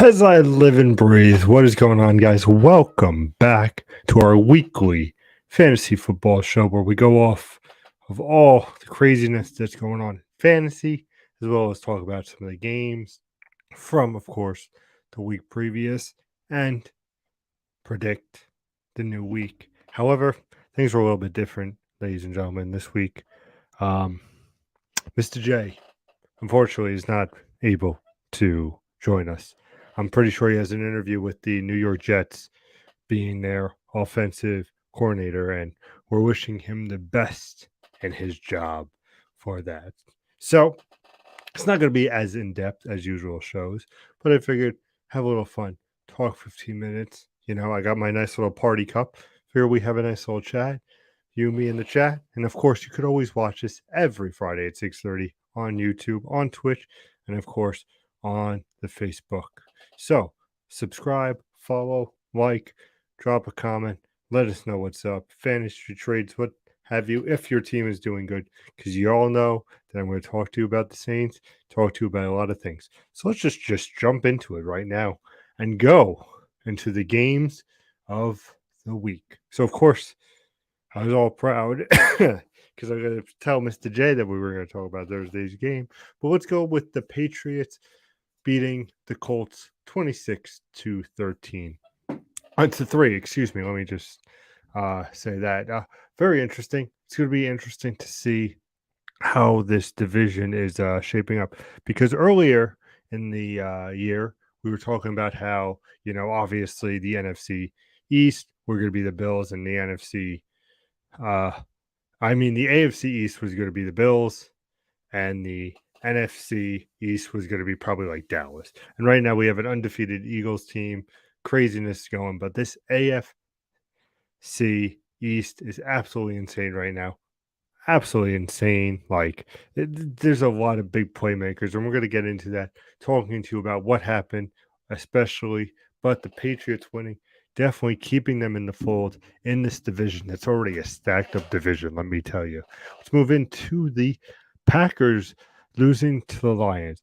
As I live and breathe, what is going on, guys? Welcome back to our weekly fantasy football show where we go off of all the craziness that's going on in fantasy, as well as talk about some of the games from, of course, the week previous and predict the new week. However, things were a little bit different, ladies and gentlemen, this week. Mr. J, unfortunately, is not able to join us. I'm pretty sure he has an interview with the New York Jets being their offensive coordinator, and we're wishing him the best in his job for that. So it's not going to be as in depth as usual shows, but I figured have a little fun, talk 15 minutes. You know, I got my nice little party cup. Figure we have a nice little chat, you, me, in the chat, and of course, you could always watch this every Friday at 6:30 on YouTube, on Twitch, and of course on the Facebook. So subscribe, follow, like, drop a comment, let us know what's up. Fantasy trades, what have you, if your team is doing good, because you all know that I'm going to talk to you about the Saints, talk to you about a lot of things. So let's just jump into it right now and go into the games of the week. So of course, I was all proud because I got to tell Mr. J that we were going to talk about Thursday's game. But let's go with the Patriots beating the Colts 26-13. To 3, excuse me. Let me just say that. Very interesting. It's going to be interesting to see how this division is shaping up because earlier in the year, we were talking about how, obviously the NFC East were going to be the Bills and the the AFC East was going to be the Bills, and the NFC East was going to be probably like Dallas. And right now we have an undefeated Eagles team, craziness going, but this AFC East is absolutely insane right now. Absolutely insane. There's a lot of big playmakers, and we're going to get into that, talking to you about what happened, especially, but the Patriots winning, definitely keeping them in the fold in this division. That's already a stacked up division, let me tell you. Let's move into the Packers losing to the Lions.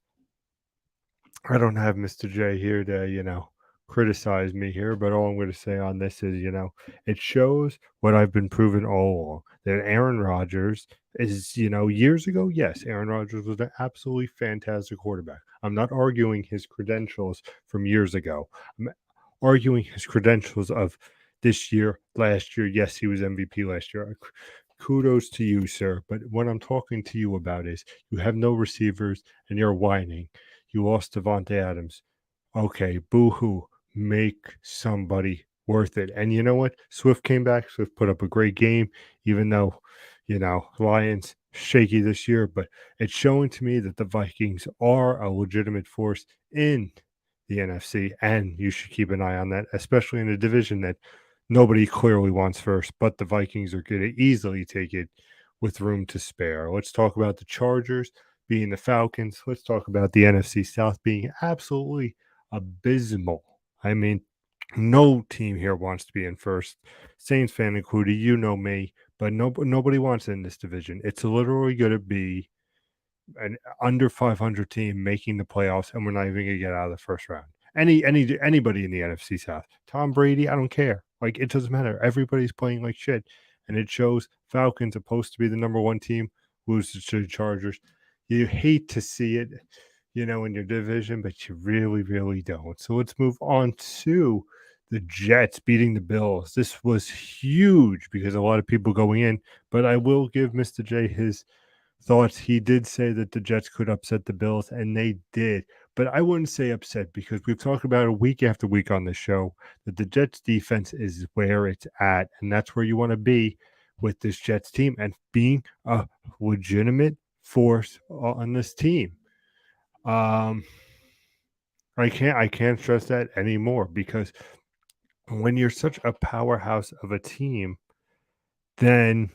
I don't have Mr. J here to, criticize me here, but all I'm going to say on this is, it shows what I've been proven all along, that Aaron Rodgers is, years ago, yes, Aaron Rodgers was an absolutely fantastic quarterback. I'm not arguing his credentials from years ago. I'm arguing his credentials of this year, last year. Yes, he was MVP last year. Kudos to you, sir. But what I'm talking to you about is you have no receivers and you're whining. You lost Devontae Adams. Okay, boo-hoo. Make somebody worth it. And you know what? Swift came back. Swift put up a great game, even though, Lions shaky this year. But it's showing to me that the Vikings are a legitimate force in the NFC, and you should keep an eye on that, especially in a division that nobody clearly wants first, but the Vikings are going to easily take it with room to spare. Let's talk about the Chargers being the Falcons. Let's talk about the NFC South being absolutely abysmal. I mean, no team here wants to be in first. Saints fan included, you know me, but nobody wants it in this division. It's literally going to be an under 500 team making the playoffs, and we're not even going to get out of the first round. Anybody in the NFC South, Tom Brady, I don't care. Like, it doesn't matter. Everybody's playing like shit, and it shows. Falcons supposed to be the number one team, loses to the Chargers. You hate to see it, in your division, but you really, really don't. So let's move on to the Jets beating the Bills. This was huge because a lot of people going in, but I will give Mr. J his thoughts. He did say that the Jets could upset the Bills, and they did. But I wouldn't say upset because we've talked about it week after week on this show that the Jets defense is where it's at, and that's where you want to be with this Jets team and being a legitimate force on this team. I can't stress that anymore because when you're such a powerhouse of a team, then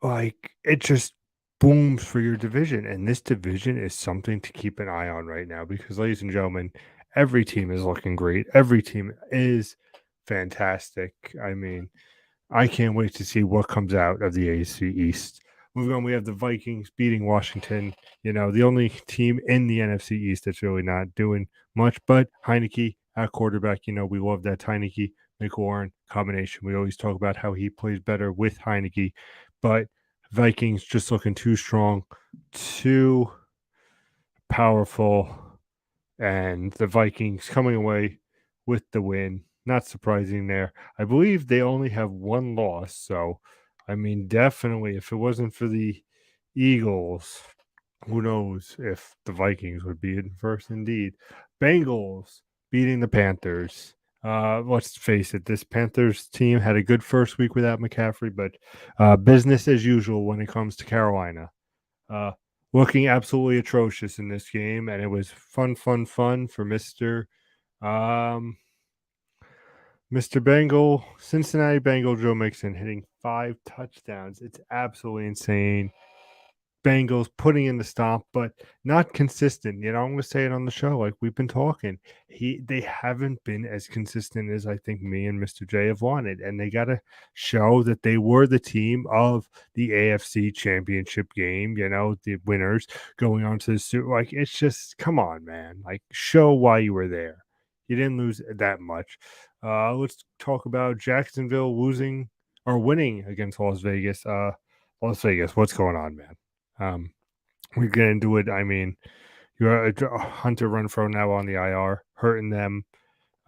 it just booms for your division. And this division is something to keep an eye on right now because, ladies and gentlemen, every team is looking great. Every team is fantastic. I mean, I can't wait to see what comes out of the AFC East. Moving on, we have the Vikings beating Washington. The only team in the NFC East that's really not doing much, but Heineke at quarterback. We love that Heineke McLaurin combination. We always talk about how he plays better with Heineke, but Vikings just looking too strong, too powerful, and the Vikings coming away with the win. Not surprising there. I believe they only have one loss, so I mean, definitely, if it wasn't for the Eagles, who knows if the Vikings would be in first indeed. Bengals beating the Panthers. Let's face it, this Panthers team had a good first week without McCaffrey, but business as usual when it comes to Carolina. Uh, Looking absolutely atrocious in this game, and it was fun for Um, Mr. Bengal, Cincinnati Bengal Joe Mixon hitting 5 touchdowns. It's absolutely insane. Bengals putting in the stomp, but not consistent. I'm gonna say it on the show, like we've been talking. They haven't been as consistent as I think me and Mr. J have wanted, and they gotta show that they were the team of the AFC championship game, the winners going on to the Super. Like, it's just come on, man. Like, show why you were there. You didn't lose that much. Let's talk about Jacksonville losing or winning against Las Vegas. Las Vegas, what's going on, man? Um, we get into it. I mean, you're Hunter Renfro now on the IR, hurting them.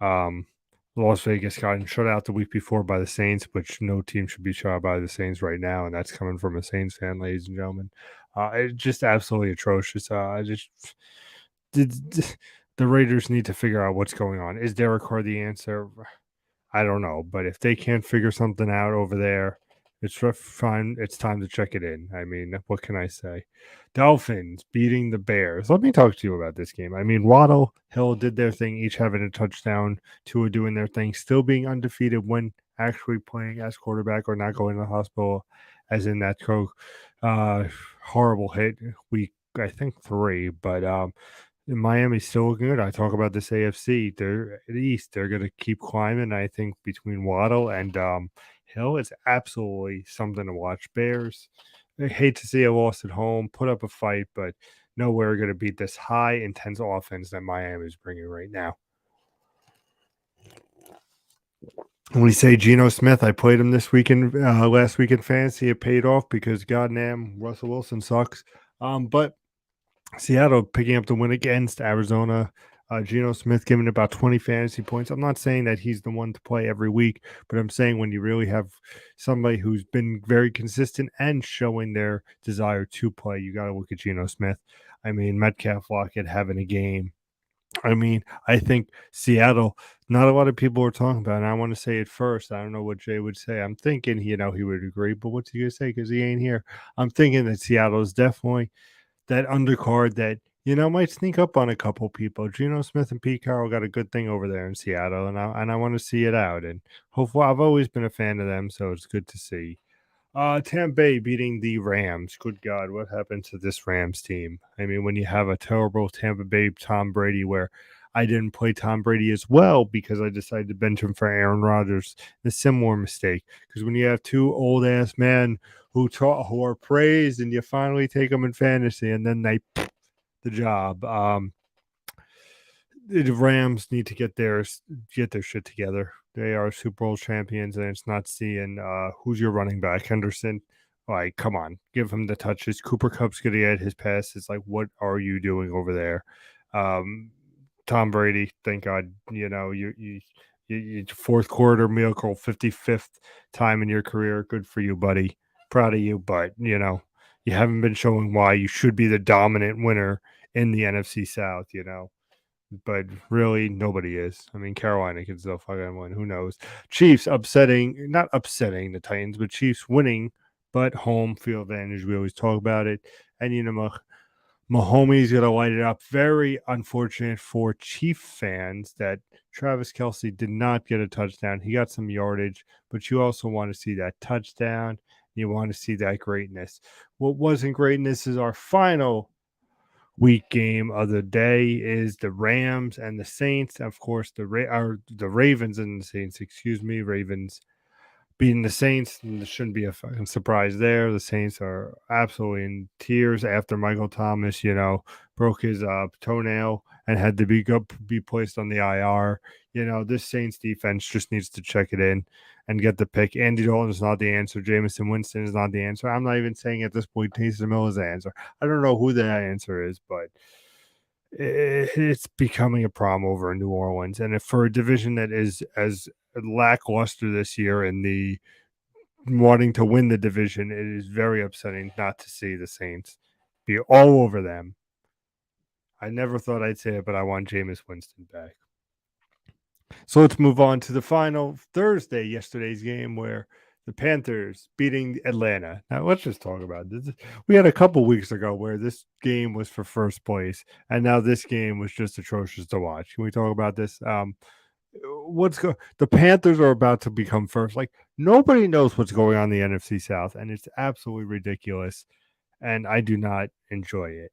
Um, Las Vegas got shut out the week before by the Saints, which no team should be shut out by the Saints right now, and that's coming from a Saints fan, ladies and gentlemen. It's just absolutely atrocious. The Raiders need to figure out what's going on. Is Derek Carr the answer? I don't know, but if they can't figure something out over there, it's fine. It's time to check it in. I mean, what can I say? Dolphins beating the Bears. Let me talk to you about this game. I mean, Waddle, Hill did their thing, each having a touchdown, Tua doing their thing, still being undefeated when actually playing as quarterback or not going to the hospital, as in that uh, horrible hit week, I think 3. But Miami's still looking good. I talk about this AFC. They're at East. They're going to keep climbing. I think between Waddle and Hill, it's absolutely something to watch. Bears, I hate to see a loss at home, put up a fight, but nowhere going to beat this high, intense offense that Miami is bringing right now. When we say Geno Smith, I played him this weekend, last week in fantasy. It paid off because goddamn Russell Wilson sucks. But Seattle picking up the win against Arizona. Geno Smith giving about 20 fantasy points. I'm not saying that he's the one to play every week, but I'm saying when you really have somebody who's been very consistent and showing their desire to play, you got to look at Geno Smith. I mean, Metcalf, Lockett having a game. I mean, I think Seattle, not a lot of people are talking about it. And I want to say it first. I don't know what Jay would say. I'm thinking, he would agree, but what's he going to say? Because he ain't here. I'm thinking that Seattle is definitely that undercard that might sneak up on a couple people. Geno Smith and Pete Carroll got a good thing over there in Seattle, and I want to see it out. And hopefully, I've always been a fan of them, so it's good to see. Tampa Bay beating the Rams. Good God, what happened to this Rams team? I mean, when you have a terrible Tampa Bay Tom Brady, where I didn't play Tom Brady as well because I decided to bench him for Aaron Rodgers. A similar mistake, because when you have two old ass men who are praised, and you finally take them in fantasy, and then they the job. The Rams need to get their shit together. They are Super Bowl champions, and it's not seeing who's your running back, Henderson. Like, come on, give him the touches. Cooper Kupp's gonna get his passes. Like, what are you doing over there? Tom Brady, thank God, you fourth quarter miracle, 55th time in your career. Good for you, buddy. Proud of you, but you haven't been showing why you should be the dominant winner in the NFC South. But really, nobody is. I mean, Carolina can still fucking win. Who knows? Chiefs not upsetting the Titans, but Chiefs winning, but home field advantage. We always talk about it. And, Mahomes going to light it up. Very unfortunate for Chief fans that Travis Kelce did not get a touchdown. He got some yardage, but you also want to see that touchdown. You want to see that greatness. What wasn't greatness is our final week game of the day is the Rams and the Saints. Of course, the Ravens and the Saints. Excuse me, Ravens beating the Saints. And there shouldn't be a fucking surprise there. The Saints are absolutely in tears after Michael Thomas, broke his toenail and had to be placed on the IR. This Saints defense just needs to check it in and get the pick. Andy Dalton is not the answer. Jameson Winston is not the answer. I'm not even saying at this point Taysom Hill is the answer. I don't know who the answer is, but it's becoming a problem over in New Orleans. And if for a division that is as lackluster this year in the wanting to win the division, it is very upsetting not to see the Saints be all over them. I never thought I'd say it, but I want Jameis Winston back. So let's move on to the final yesterday's game where the Panthers beating Atlanta. Now let's just talk about this. We had a couple weeks ago where this game was for first place, and now this game was just atrocious to watch. Can we talk about this? The Panthers are about to become first. Like nobody knows what's going on in the NFC South, and it's absolutely ridiculous. And I do not enjoy it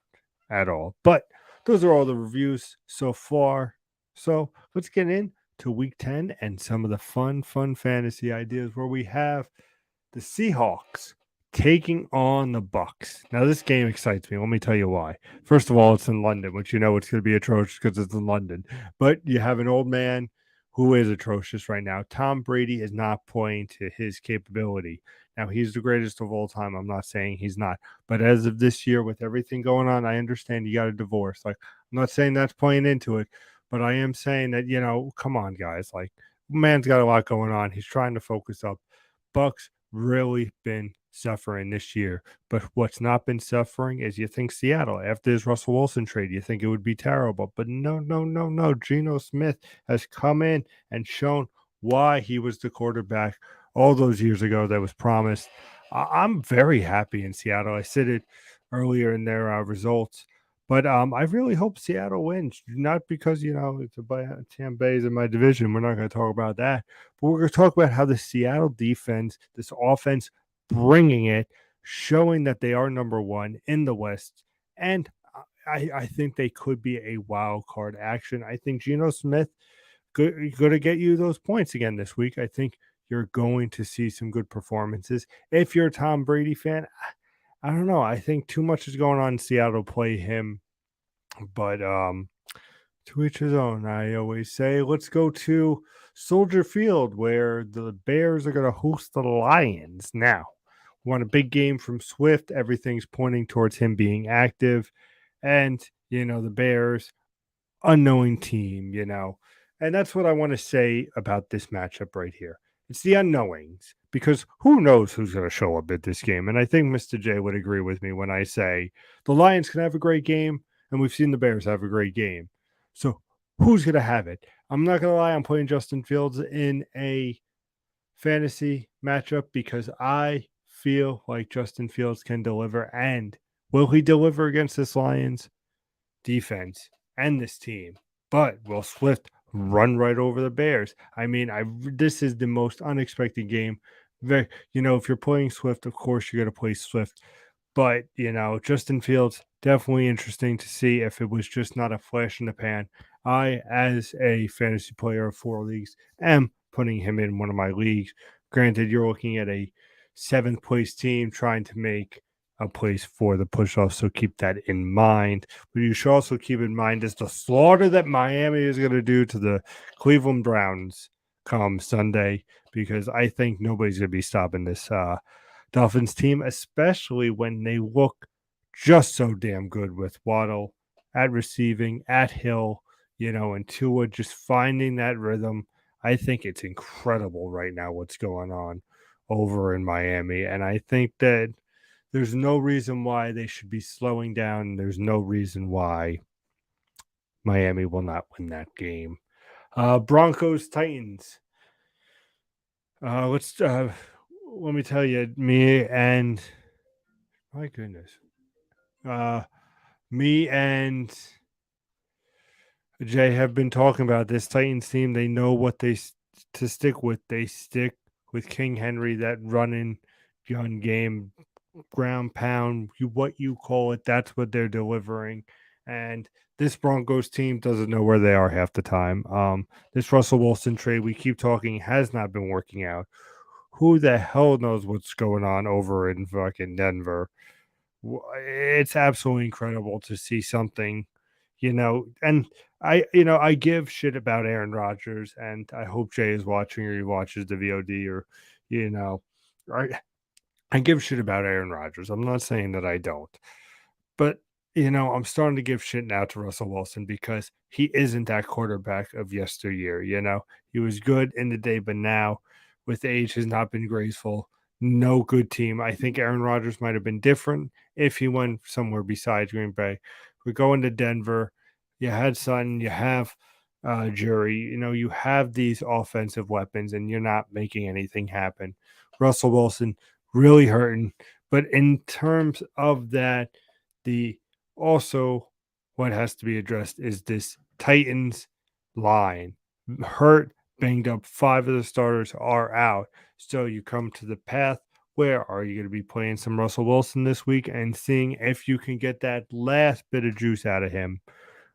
at all. But those are all the reviews so far. So let's get into week 10 and some of the fun fantasy ideas where we have the Seahawks taking on the Bucks. Now this game excites me. Let me tell you why. First of all, it's in London, which it's going to be atrocious because it's in London. But you have an old man who is atrocious right now. Tom Brady is not playing to his capability. Now, he's the greatest of all time. I'm not saying he's not. But as of this year, with everything going on, I understand you got a divorce. Like, I'm not saying that's playing into it, but I am saying that, come on, guys. Like, man's got a lot going on. He's trying to focus up. Bucks really been suffering this year. But what's not been suffering is you think Seattle, after this Russell Wilson trade, you think it would be terrible. But no. Geno Smith has come in and shown why he was the quarterback all those years ago that was promised. I'm very happy in Seattle. I said it earlier in their results. But I really hope Seattle wins, not because, it's Tampa Bay is in my division. We're not going to talk about that. But we're going to talk about how the Seattle defense, this offense, bringing it, showing that they are number one in the West. And I think they could be a wild card action. I think Geno Smith going to get you those points again this week. I think you're going to see some good performances. If you're a Tom Brady fan, I don't know. I think too much is going on in Seattle to play him. But to each his own, I always say. Let's go to Soldier Field where the Bears are going to host the Lions. Now, we want a big game from Swift. Everything's pointing towards him being active. And, the Bears, unknowing team, And that's what I want to say about this matchup right here. It's the unknowings because who knows who's going to show up at this game. And I think Mr. J would agree with me when I say the Lions can have a great game and we've seen the Bears have a great game. So who's going to have it? I'm not going to lie. I'm putting Justin Fields in a fantasy matchup because I feel like Justin Fields can deliver. And will he deliver against this Lions defense and this team? But will Swift run right over the Bears? I mean, this is the most unexpected game. If you're playing Swift, of course you're going to play Swift. But, Justin Fields, definitely interesting to see if it was just not a flash in the pan. I, as a fantasy player of 4 leagues, am putting him in one of my leagues. Granted, you're looking at a 7th place team trying to make a place for the push-off, so keep that in mind. But you should also keep in mind is the slaughter that Miami is going to do to the Cleveland Browns come Sunday, because I think nobody's going to be stopping this Dolphins team, especially when they look just so damn good with Waddle at receiving, at Hill, and Tua just finding that rhythm. I think it's incredible right now what's going on over in Miami. And I think that there's no reason why they should be slowing down. There's no reason why Miami will not win that game. Broncos, Titans. Let me tell you, me and Jay have been talking about this Titans team. They know what to stick with. They stick with King Henry, that running gun game, ground pound, what you call it. That's what they're delivering. And this Broncos team doesn't know where they are half the time. This Russell Wilson trade we keep talking has not been working out. who the hell knows what's going on over in fucking Denver. It's absolutely incredible to see something, and I give shit about Aaron Rodgers, and I hope Jay is watching or he watches the VOD or, you know, I, I give shit about Aaron Rodgers. I'm not saying that I don't. But, I'm starting to give shit now to Russell Wilson because he isn't that quarterback of yesteryear. He was good in the day, but now with age has not been graceful. No good team. I think Aaron Rodgers might have been different if he went somewhere besides Green Bay. We're going to Denver. You had Sutton, you have Jury, you have these offensive weapons and you're not making anything happen. Russell Wilson really hurting. But in terms of that, the also what has to be addressed is this Titans line. Hurt, banged up, 5 of the starters are out. So you come to the path where are you going to be playing some Russell Wilson this week and seeing if you can get that last bit of juice out of him?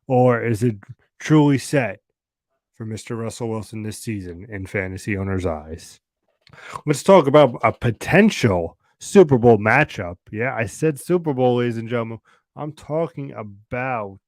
Or is it truly set for Mr. Russell Wilson this season in fantasy owners' eyes? Let's talk about a potential Super Bowl matchup. Yeah, I said Super Bowl, ladies and gentlemen. I'm talking about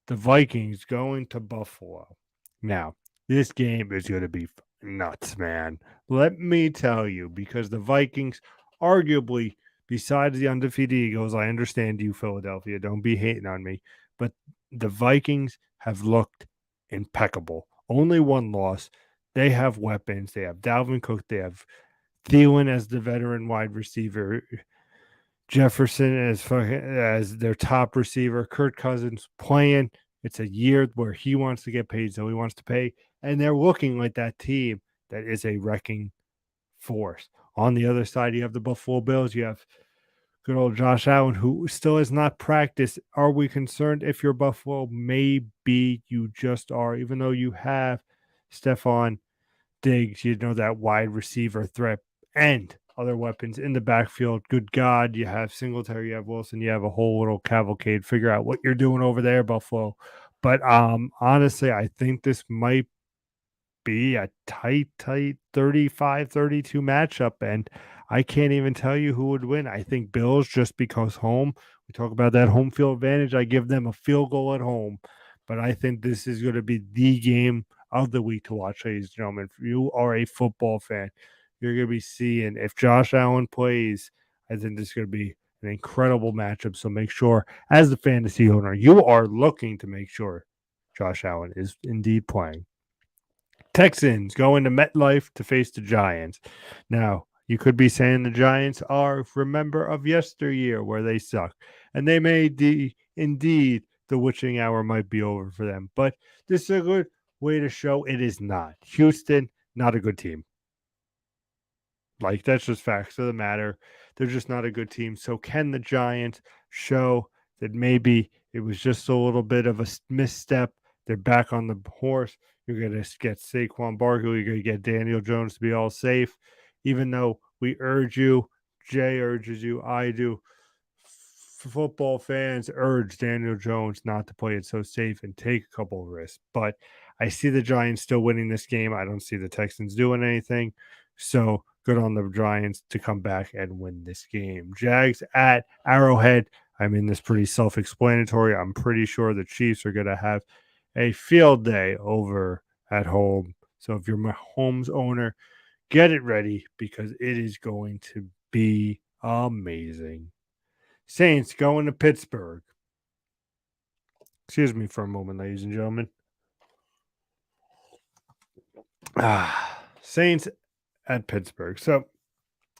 the Vikings going to Buffalo. Now, this game is going to be nuts, man. Let me tell you, because the Vikings, arguably, besides the undefeated Eagles, I understand you, Philadelphia. Don't be hating on me. But the Vikings have looked impeccable. Only one loss. They have weapons. They have Dalvin Cook. They have Thielen as the veteran wide receiver. Jefferson as their top receiver. Kirk Cousins playing. It's a year where he wants to get paid, so he wants to pay. And they're looking like that team that is a wrecking force. On the other side, you have the Buffalo Bills. You have good old Josh Allen, who still has not practiced. Are we concerned if you're Buffalo? Maybe you just are, even though you have Stephon Diggs, that wide receiver threat and other weapons in the backfield. Good God, you have Singletary, you have Wilson, you have a whole little cavalcade. Figure out what you're doing over there, Buffalo. But honestly, I think this might be a tight 35-32 matchup. And I can't even tell you who would win. I think Bills, just because home. We talk about that home field advantage. I give them a field goal at home. But I think this is going to be the game of the week to watch, ladies and gentlemen. If you are a football fan, you're going to be seeing if Josh Allen plays, I think this is going to be an incredible matchup. So make sure, as the fantasy owner, you are looking to make sure Josh Allen is indeed playing. Texans go into MetLife to face the Giants. Now, you could be saying the Giants are remember of yesteryear where they suck. And they may indeed the witching hour might be over for them. But this is a good way to show it is not. Houston, not a good team. Like, that's just facts of the matter. They're just not a good team. So can the Giants show that maybe it was just a little bit of a misstep? They're back on the horse. You're going to get Saquon Barkley. You're going to get Daniel Jones to be all safe. Even though we urge you, Jay urges you, I do. Football fans urge Daniel Jones not to play it so safe and take a couple of risks. But I see the Giants still winning this game. I don't see the Texans doing anything. So good on the Giants to come back and win this game. Jags at Arrowhead. I mean, this pretty self-explanatory. I'm pretty sure the Chiefs are going to have a field day over at home. So if you're my Mahomes owner, get it ready because it is going to be amazing. Saints going to Pittsburgh. Excuse me for a moment, ladies and gentlemen. Saints at Pittsburgh. So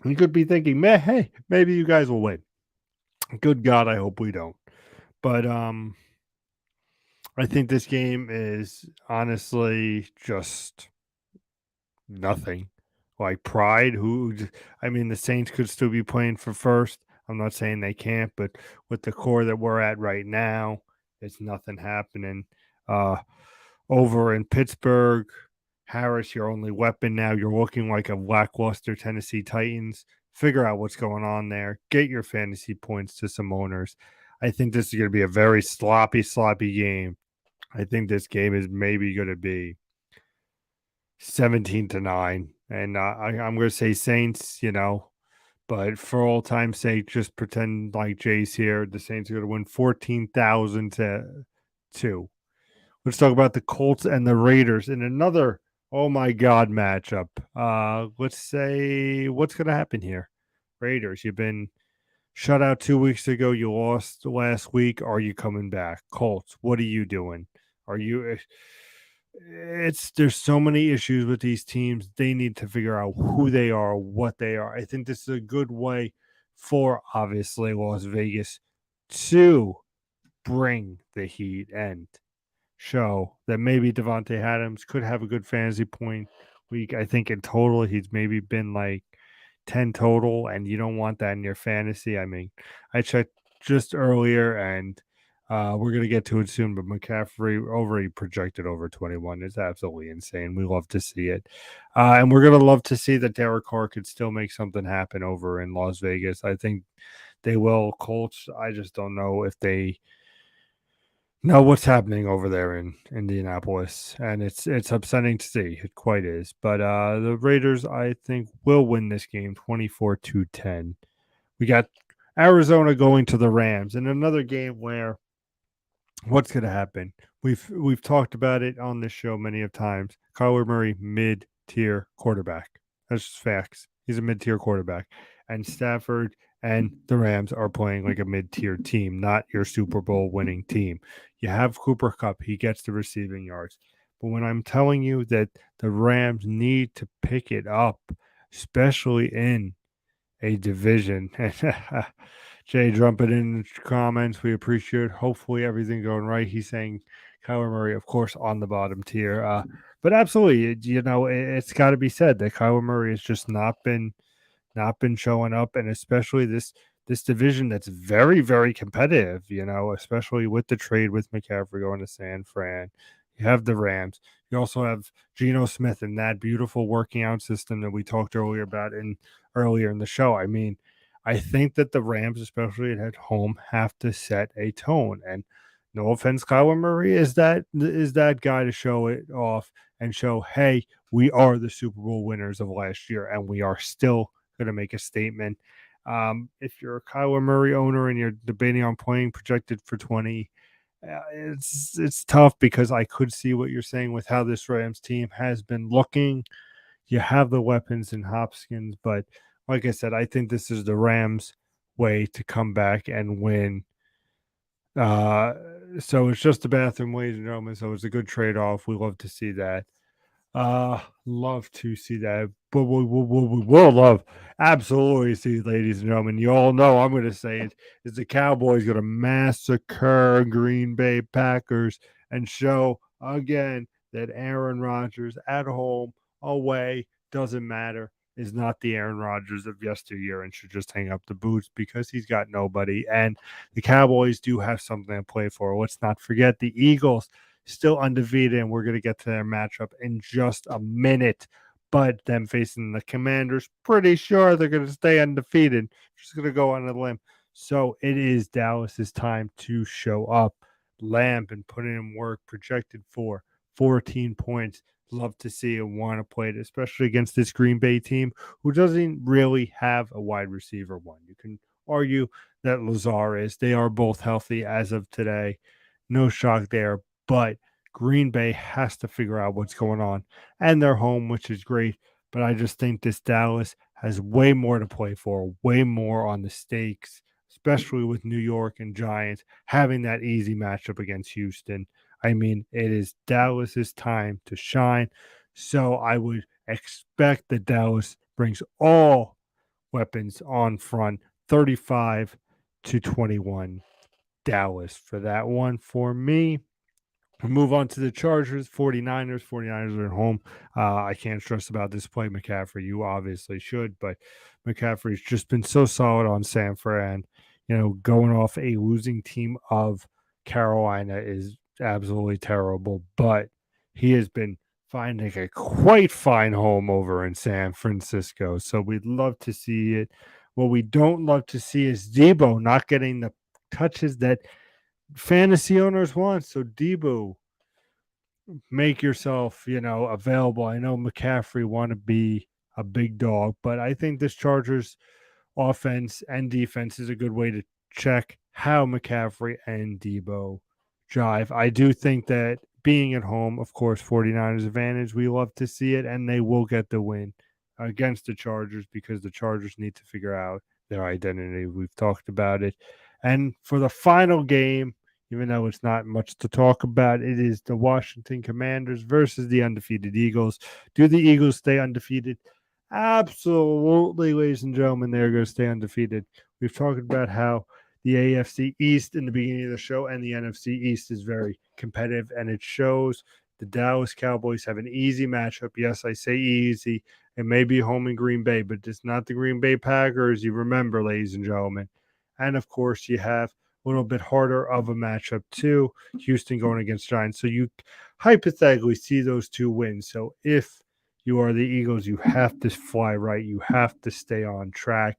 you could be thinking, man, hey, maybe you guys will win. Good God, I hope we don't. But I think this game is honestly just nothing. Like Pride, the Saints could still be playing for first. I'm not saying they can't, but with the core that we're at right now, it's nothing happening. Over in Pittsburgh, Harris, your only weapon now. You're looking like a lackluster Tennessee Titans. Figure out what's going on there. Get your fantasy points to some owners. I think this is going to be a very sloppy game. I think this game is maybe going to be 17-9. And I'm going to say Saints, but for all time's sake, just pretend like Jay's here. The Saints are going to win 14,000 to 2. Let's talk about the Colts and the Raiders in another oh my god matchup. Let's say what's going to happen here. Raiders, you've been shut out 2 weeks ago. You lost last week. Are you coming back? Colts, what are you doing? Are you? There's so many issues with these teams. They need to figure out who they are, what they are. I think this is a good way for obviously Las Vegas to bring the heat and show that maybe Devontae Adams could have a good fantasy point week. I think in total he's maybe been like 10 total, and you don't want that in your fantasy. I mean, I checked just earlier, and we're going to get to it soon, but McCaffrey already projected over 21 is absolutely insane. We love to see it. And we're going to love to see that Derek Carr could still make something happen over in Las Vegas. I think they will. Colts, I just don't know if they know what's happening over there in Indianapolis, and it's upsetting to see. It quite is. But the Raiders, I think, will win this game 24-10. We got Arizona going to the Rams in another game where what's going to happen? We've talked about it on this show many of times. Kyler Murray, mid-tier quarterback. That's just facts. He's a mid-tier quarterback, and Stafford and the Rams are playing like a mid-tier team, not your Super Bowl winning team. You have Cooper Kupp; he gets the receiving yards. But when I'm telling you that the Rams need to pick it up, especially in a division. Jay, jump it in the comments. We appreciate it. Hopefully everything going right. He's saying Kyler Murray, of course, on the bottom tier. But absolutely, it's got to be said that Kyler Murray has just not been showing up, and especially this division that's very, very competitive, especially with the trade with McCaffrey going to San Fran. You have the Rams. You also have Geno Smith and that beautiful working out system that we talked earlier in the show. I mean, I think that the Rams, especially at home, have to set a tone. And no offense, Kyler Murray is that guy to show it off and show, hey, we are the Super Bowl winners of last year, and we are still going to make a statement. If you're a Kyler Murray owner and you're debating on playing projected for 20, it's tough because I could see what you're saying with how this Rams team has been looking. You have the weapons in Hopkins, but like I said, I think this is the Rams' way to come back and win. Uh, so it's just the bathroom, ladies and gentlemen. So it's a good trade off. We love to see that. Love to see that. But we will love absolutely see, ladies and gentlemen. You all know I'm going to say it is the Cowboys going to massacre Green Bay Packers and show again that Aaron Rodgers at home, away, doesn't matter, is not the Aaron Rodgers of yesteryear and should just hang up the boots because he's got nobody. And the Cowboys do have something to play for. Let's not forget the Eagles still undefeated, and we're going to get to their matchup in just a minute. But them facing the Commanders, pretty sure they're going to stay undefeated. Just going to go on a limb. So it is Dallas's time to show up. Lamb and putting in work, projected for 14 points. Love to see and want to play it, especially against this Green Bay team who doesn't really have a wide receiver one. You can argue that Lazar is. They are both healthy as of today. No shock there, but Green Bay has to figure out what's going on. And they're home, which is great. But I just think this Dallas has way more to play for, way more on the stakes, especially with New York and Giants having that easy matchup against Houston. I mean, it is Dallas's time to shine. So I would expect that Dallas brings all weapons on front, 35-21. Dallas for that one for me. We move on to the Chargers, 49ers. 49ers are at home. I can't stress about this play, McCaffrey. You obviously should, but McCaffrey's just been so solid on San Fran. Going off a losing team of Carolina is absolutely terrible, but he has been finding a quite fine home over in San Francisco. So we'd love to see it. What we don't love to see is Debo not getting the touches that fantasy owners want. So Debo, make yourself, available. I know McCaffrey want to be a big dog. But I think this Chargers offense and defense is a good way to check how McCaffrey and Debo jive. I do think that being at home, of course, 49ers advantage. We love to see it, and they will get the win against the Chargers because the Chargers need to figure out their identity. We've talked about it. And for the final game, even though it's not much to talk about, it is the Washington Commanders versus the undefeated Eagles. Do the Eagles stay undefeated? Absolutely, ladies and gentlemen, they're going to stay undefeated. We've talked about how the AFC East in the beginning of the show and the NFC East is very competitive, and it shows. The Dallas Cowboys have an easy matchup. Yes, I say easy. It may be home in Green Bay, but it's not the Green Bay Packers. You remember, ladies and gentlemen. And of course, you have a little bit harder of a matchup too. Houston going against Giants. So you hypothetically see those two wins. So if you are the Eagles, you have to fly right. You have to stay on track.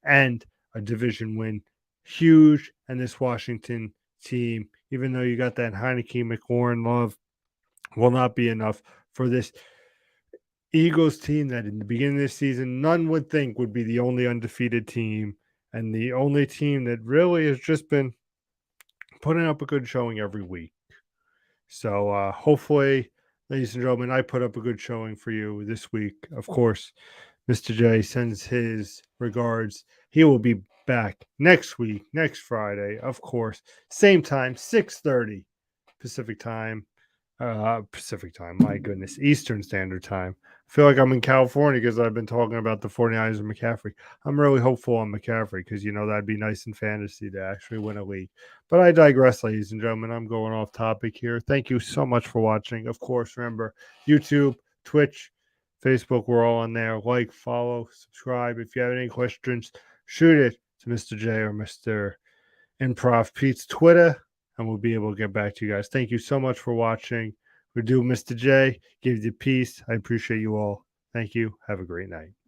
And a division win, huge. And this Washington team, even though you got that Heineke, McLaurin, Love, will not be enough for this Eagles team that in the beginning of this season, none would think would be the only undefeated team and the only team that really has just been putting up a good showing every week. So hopefully, ladies and gentlemen, I put up a good showing for you this week. Of course, Mr. J sends his regards. He will be back next week, next Friday, of course. Same time, 6:30 Pacific time. Pacific time, my goodness, Eastern Standard Time. I feel like I'm in California because I've been talking about the 49ers and McCaffrey. I'm really hopeful on McCaffrey because, that'd be nice in fantasy to actually win a league. But I digress, ladies and gentlemen. I'm going off topic here. Thank you so much for watching. Of course, remember, YouTube, Twitch, Facebook, we're all on there. Like, follow, subscribe. If you have any questions, shoot it to Mr. J or Mr. Improv Pete's Twitter, and we'll be able to get back to you guys. Thank you so much for watching. We do Mr. J. Give you peace. I appreciate you all. Thank you. Have a great night.